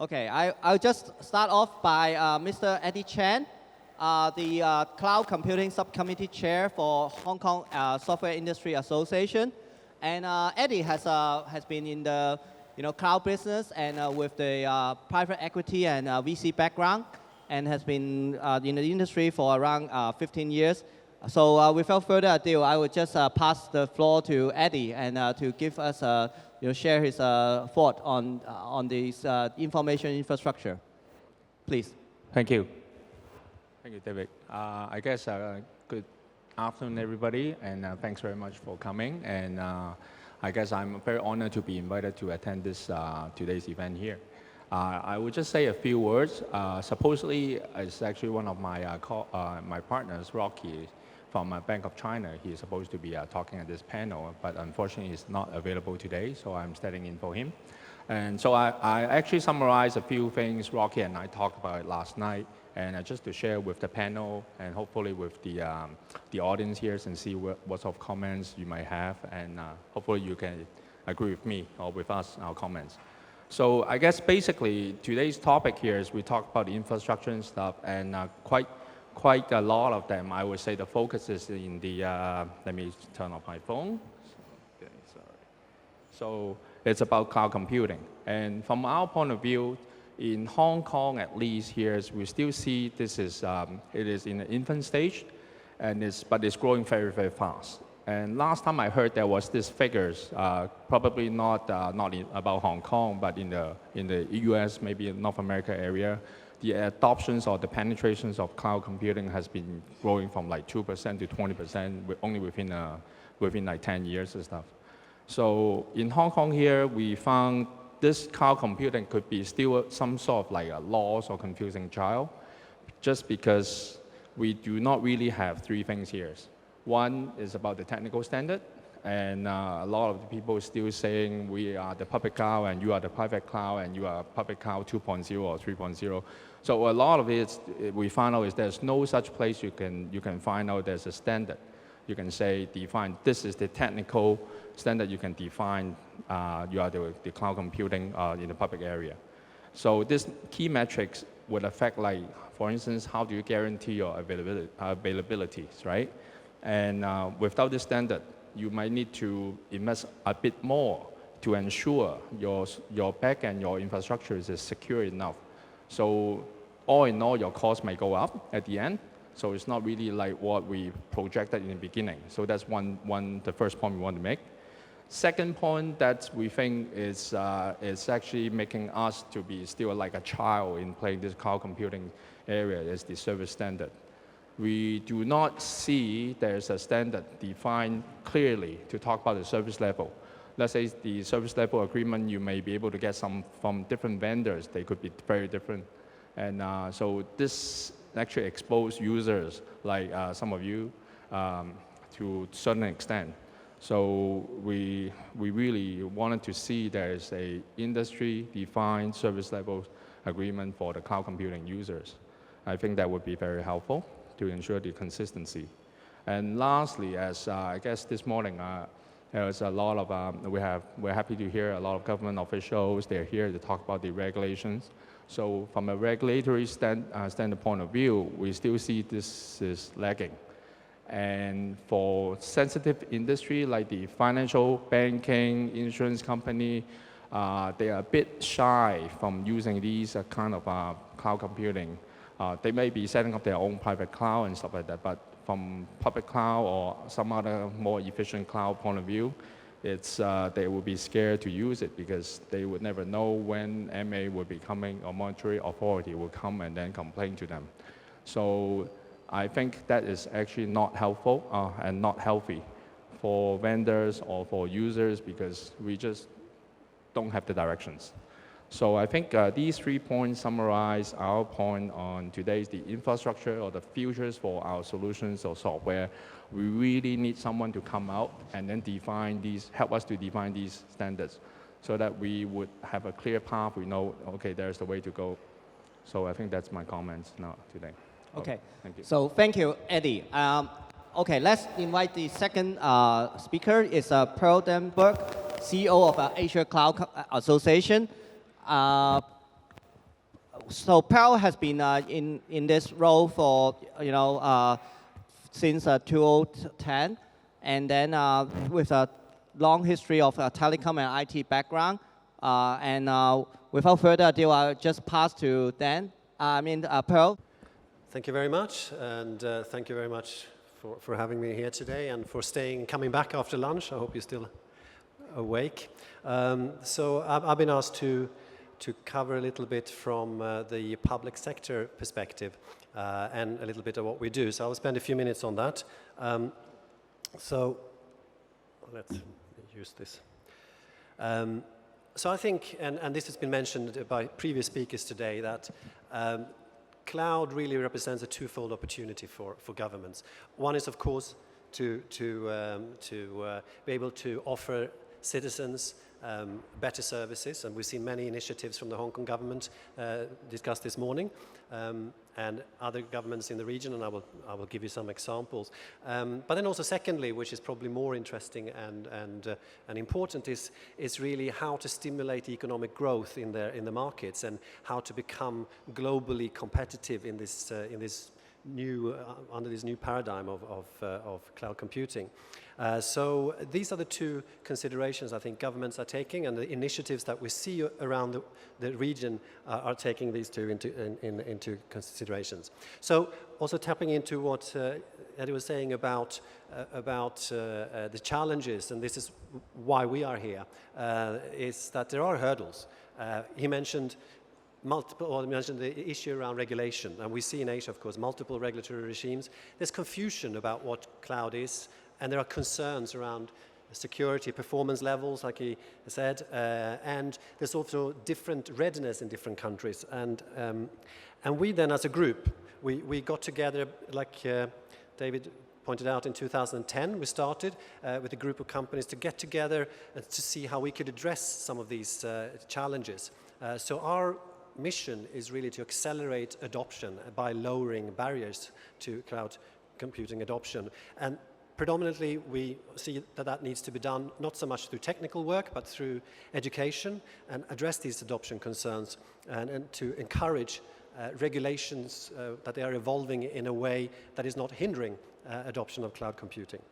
Okay, I'll just start off by Mr. Eddie Chan, the Cloud Computing Subcommittee Chair for Hong Kong Software Industry Association. And Eddie has been in the cloud business and with the private equity and VC background, and has been in the industry for around 15 years. So without further ado, I will just pass the floor to Eddie and to give us share his thought on this information infrastructure. Please. Thank you. Thank you, David. I guess good afternoon, everybody, and thanks very much for coming. And I guess I'm very honored to be invited to attend this today's event here. I would just say a few words. Supposedly, it's actually one of my partners, Rocky, from Bank of China. He is supposed to be talking at this panel, but unfortunately he's not available today, so I'm standing in for him. And so I actually summarized a few things Rocky and I talked about last night, and just to share with the panel and hopefully with the audience here and see what sort of comments you might have, and hopefully you can agree with me or with us, our comments. So I guess basically today's topic here is we talk about the infrastructure and stuff, and quite a lot of them, I would say the focus is in the, let me turn off my phone. Okay, sorry. So it's about cloud computing. And from our point of view, in Hong Kong at least here, we still see this is, it is in the infant stage, but it's growing very, very fast. And last time I heard there was this figures, probably not about Hong Kong, but in the US, maybe in North America area, the adoptions or the penetrations of cloud computing has been growing from like 2% to 20% only within like 10 years and stuff. So in Hong Kong here, we found this cloud computing could be still some sort of like a lost or confusing child, just because we do not really have three things here. One is about the technical standard, and a lot of the people still saying we are the public cloud and you are the private cloud and you are public cloud 2.0 or 3.0. So a lot of it we found out is there's no such place you can find out there's a standard. You can say define this is the technical standard you can define you are the cloud computing in the public area. So this key metrics would affect, like, for instance, how do you guarantee your availabilities, right? And without this standard, you might need to invest a bit more to ensure your backend, your infrastructure is secure enough. So all in all, your cost may go up at the end. So it's not really like what we projected in the beginning. So that's the first point we want to make. Second point that we think is actually making us to be still like a child in playing this cloud computing area is the service standard. We do not see there's a standard defined clearly to talk about the service level. Let's say the service level agreement, you may be able to get some from different vendors. They could be very different. And so this actually exposes users, like some of you, to a certain extent. So we really wanted to see there's a industry-defined service level agreement for the cloud computing users. I think that would be very helpful to ensure the consistency. And lastly, as I guess this morning, there was a lot of, we're happy to hear a lot of government officials, they're here to talk about the regulations. So from a regulatory standpoint of view, we still see this is lagging. And for sensitive industry like the financial, banking, insurance company, they are a bit shy from using these kind of cloud computing. They may be setting up their own private cloud and stuff like that, but from public cloud or some other more efficient cloud point of view, they would be scared to use it because they would never know when MA will be coming or monetary authority will come and then complain to them. So I think that is actually not helpful and not healthy for vendors or for users because we just don't have the directions. So I think these 3 points summarize our point on today's the infrastructure or the futures for our solutions or software. We really need someone to come out and then help us to define these standards so that we would have a clear path. We know, okay, there's the way to go. So I think that's my comments now today. Okay. Thank you. So thank you, Eddie. Okay, let's invite the second speaker. It's Per Dahlberg, CEO of Asia Cloud Association. so Pearl has been in this role for since 2010, and then with a long history of telecom and IT background. Without further ado, I'll just pass to Pearl. Thank you very much, and thank you very much for having me here today and for coming back after lunch. I hope you're still awake. So I've been asked to cover a little bit from the public sector perspective and a little bit of what we do. So I'll spend a few minutes on that. So let's use this. So I think, and this has been mentioned by previous speakers today, that cloud really represents a twofold opportunity for governments. One is, of course, to be able to offer citizens better services, and we've seen many initiatives from the Hong Kong government discussed this morning, and other governments in the region, and I will give you some examples. But then also secondly, which is probably more interesting and important, is really how to stimulate economic growth in the markets and how to become globally competitive in this new under this new paradigm of cloud computing. So these are the two considerations I think governments are taking, and the initiatives that we see around the region are taking these two into considerations. So also tapping into what Eddie was saying about the challenges, and this is why we are here, is that there are hurdles. He mentioned the issue around regulation, and we see in Asia, of course, multiple regulatory regimes. There's confusion about what cloud is, and there are concerns around security, performance levels, like he said, and there's also different readiness in different countries. And we then, as a group, we got together, like David pointed out, in 2010. We started with a group of companies to get together to see how we could address some of these challenges. So our mission is really to accelerate adoption by lowering barriers to cloud computing adoption. And predominantly, we see that needs to be done not so much through technical work, but through education and address these adoption concerns and to encourage regulations that they are evolving in a way that is not hindering adoption of cloud computing.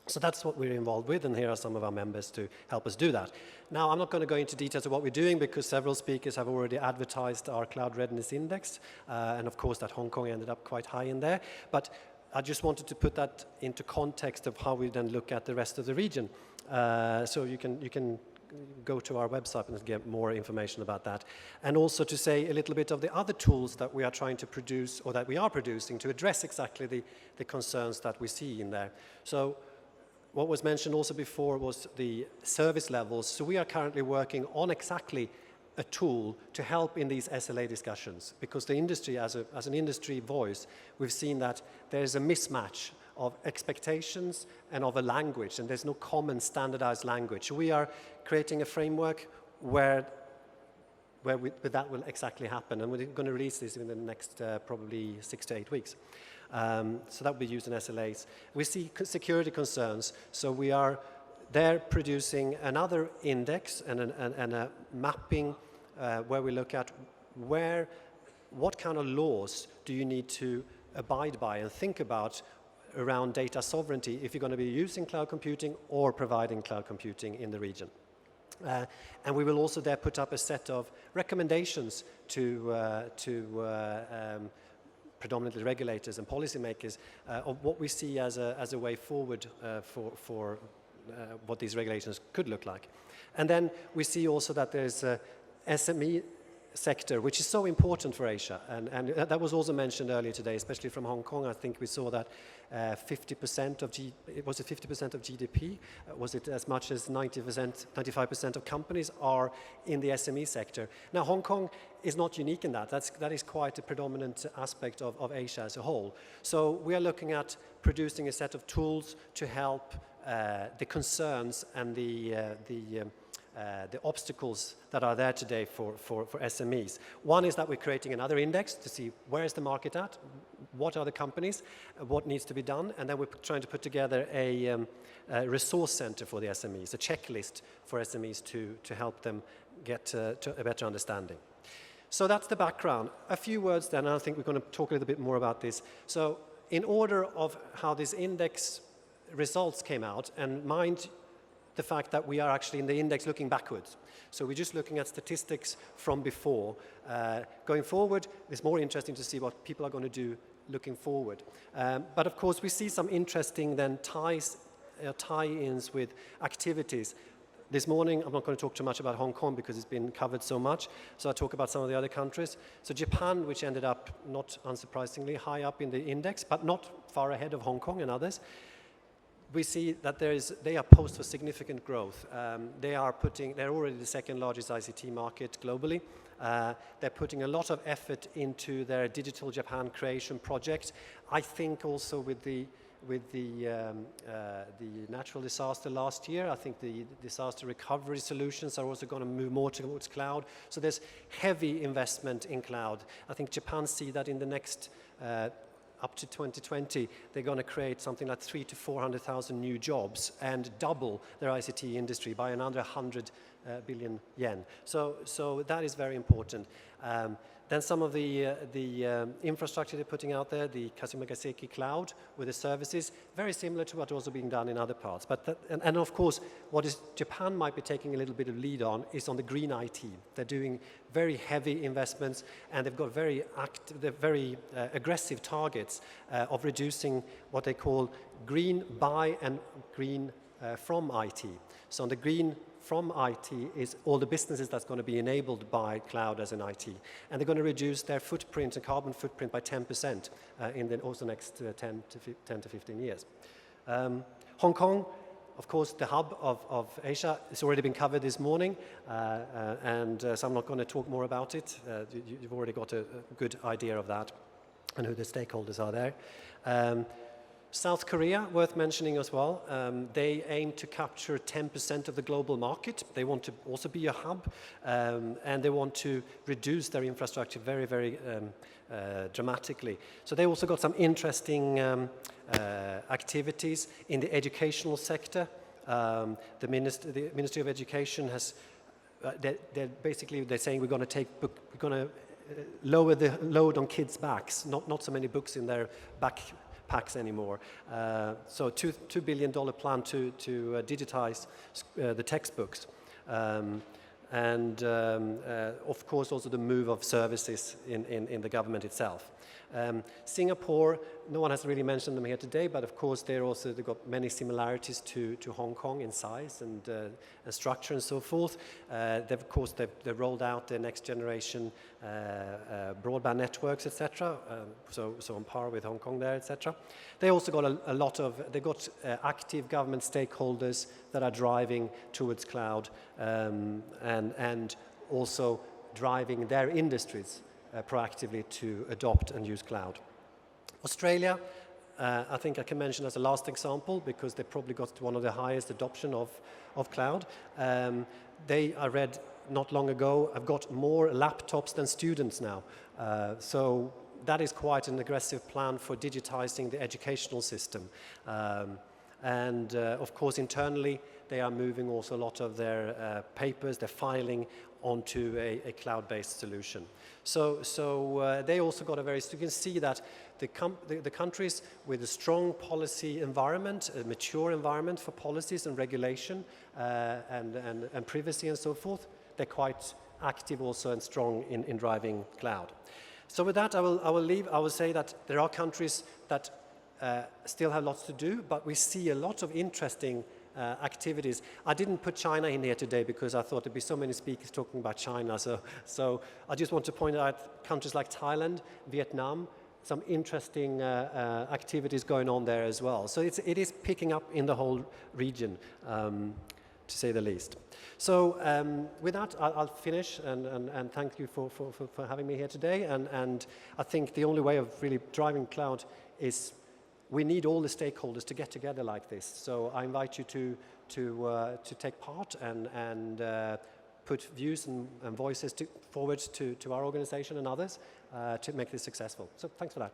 So that's what we're involved with, and here are some of our members to help us do that. Now, I'm not going to go into details of what we're doing because several speakers have already advertised our Cloud Readiness Index, and of course that Hong Kong ended up quite high in there. But I just wanted to put that into context of how we then look at the rest of the region. So you can go to our website and get more information about that. And also to say a little bit of the other tools that we are trying to produce, or that we are producing, to address exactly the concerns that we see in there. So what was mentioned also before was the service levels. So we are currently working on exactly a tool to help in these SLA discussions, because the industry, as an industry voice, we've seen that there's a mismatch of expectations and of a language, and there's no common standardized language. So we are creating a framework where that will exactly happen, and we're going to release this in the next probably 6 to 8 weeks. So that will be used in SLAs. We see security concerns, so we are there producing another index and a mapping where we look at what kind of laws do you need to abide by and think about around data sovereignty if you're going to be using cloud computing or providing cloud computing in the region. And we will also there put up a set of recommendations to predominantly regulators and policymakers of what we see as a way forward for what these regulations could look like. And then we see also that there's a SME sector, which is so important for Asia. And that was also mentioned earlier today, especially from Hong Kong. I think we saw that 50% of was it 50% of GDP? Was it as much as 90%, 95% of companies are in the SME sector? Now, Hong Kong is not unique in that. That is quite a predominant aspect of Asia as a whole. So we are looking at producing a set of tools to help the concerns and the obstacles that are there today for SMEs. One is that we're creating another index to see where is the market at, what are the companies, what needs to be done, and then we're trying to put together a resource center for the SMEs, a checklist for SMEs to help them get to a better understanding. So that's the background. A few words then, and I think we're going to talk a little bit more about this. So in order of how this index results came out, and mind the fact that we are actually in the index looking backwards. So we're just looking at statistics from before. Going forward, it's more interesting to see what people are going to do looking forward. But of course, we see some interesting then tie-ins with activities. This morning, I'm not going to talk too much about Hong Kong because it's been covered so much, so I'll talk about some of the other countries. So Japan, which ended up, not unsurprisingly, high up in the index, but not far ahead of Hong Kong and others. We see that they are poised for significant growth. They're already the second largest ICT market globally. They're putting a lot of effort into their Digital Japan creation project. I think also with the natural disaster last year, I think the disaster recovery solutions are also going to move more towards cloud. So there's heavy investment in cloud. I think Japan see that in the next up to 2020, they're going to create something like 300,000 to 400,000 new jobs and double their ICT industry by another 100 billion yen. So that is very important. Then some of the infrastructure they're putting out there, the Kasumigaseki cloud with the services, very similar to what's also being done in other parts. But and of course, Japan might be taking a little bit of lead on is on the green IT. They're doing very heavy investments, and they've got very aggressive targets of reducing what they call green by and green from IT. So on the green from IT is all the businesses that's going to be enabled by cloud as an IT. And they're going to reduce their footprint and carbon footprint by 10% in the also next 10 to 15 years. Hong Kong, of course, the hub of Asia, has already been covered this morning, so I'm not going to talk more about it. You've already got a good idea of that and who the stakeholders are there. South Korea, worth mentioning as well, they aim to capture 10% of the global market. They want to also be a hub, and they want to reduce their infrastructure very, very dramatically. So they also got some interesting activities in the educational sector. The Ministry of Education has, they're saying we're going to lower the load on kids' backs, not so many books in their backpacks anymore. So $2 billion plan to digitize the textbooks. And of course also the move of services in the government itself. Singapore, no one has really mentioned them here today, but of course they've got many similarities to Hong Kong in size and structure and so forth. They've rolled out their next generation broadband networks, etc. So on par with Hong Kong there, etc. They also got they've got active government stakeholders that are driving towards cloud and also driving their industries proactively to adopt and use cloud. Australia, I think I can mention as a last example because they probably got one of the highest adoption of cloud. They, I read not long ago, have got more laptops than students now. So that is quite an aggressive plan for digitizing the educational system. And of course, internally, they are moving also a lot of their papers, their filing onto a cloud-based solution. So they also got you can see that the countries with a strong policy environment, a mature environment for policies and regulation and privacy and so forth, they're quite active also and strong in driving cloud. So with that, I will say that there are countries that still have lots to do, but we see a lot of interesting activities. I didn't put China in here today because I thought there'd be so many speakers talking about China. So I just want to point out countries like Thailand, Vietnam, some interesting activities going on there as well. So it is picking up in the whole region, to say the least. So with that, I'll finish and thank you for having me here today. And I think the only way of really driving cloud is we need all the stakeholders to get together like this. So I invite you to take part and put views and voices forward to our organization and others to make this successful. So thanks for that.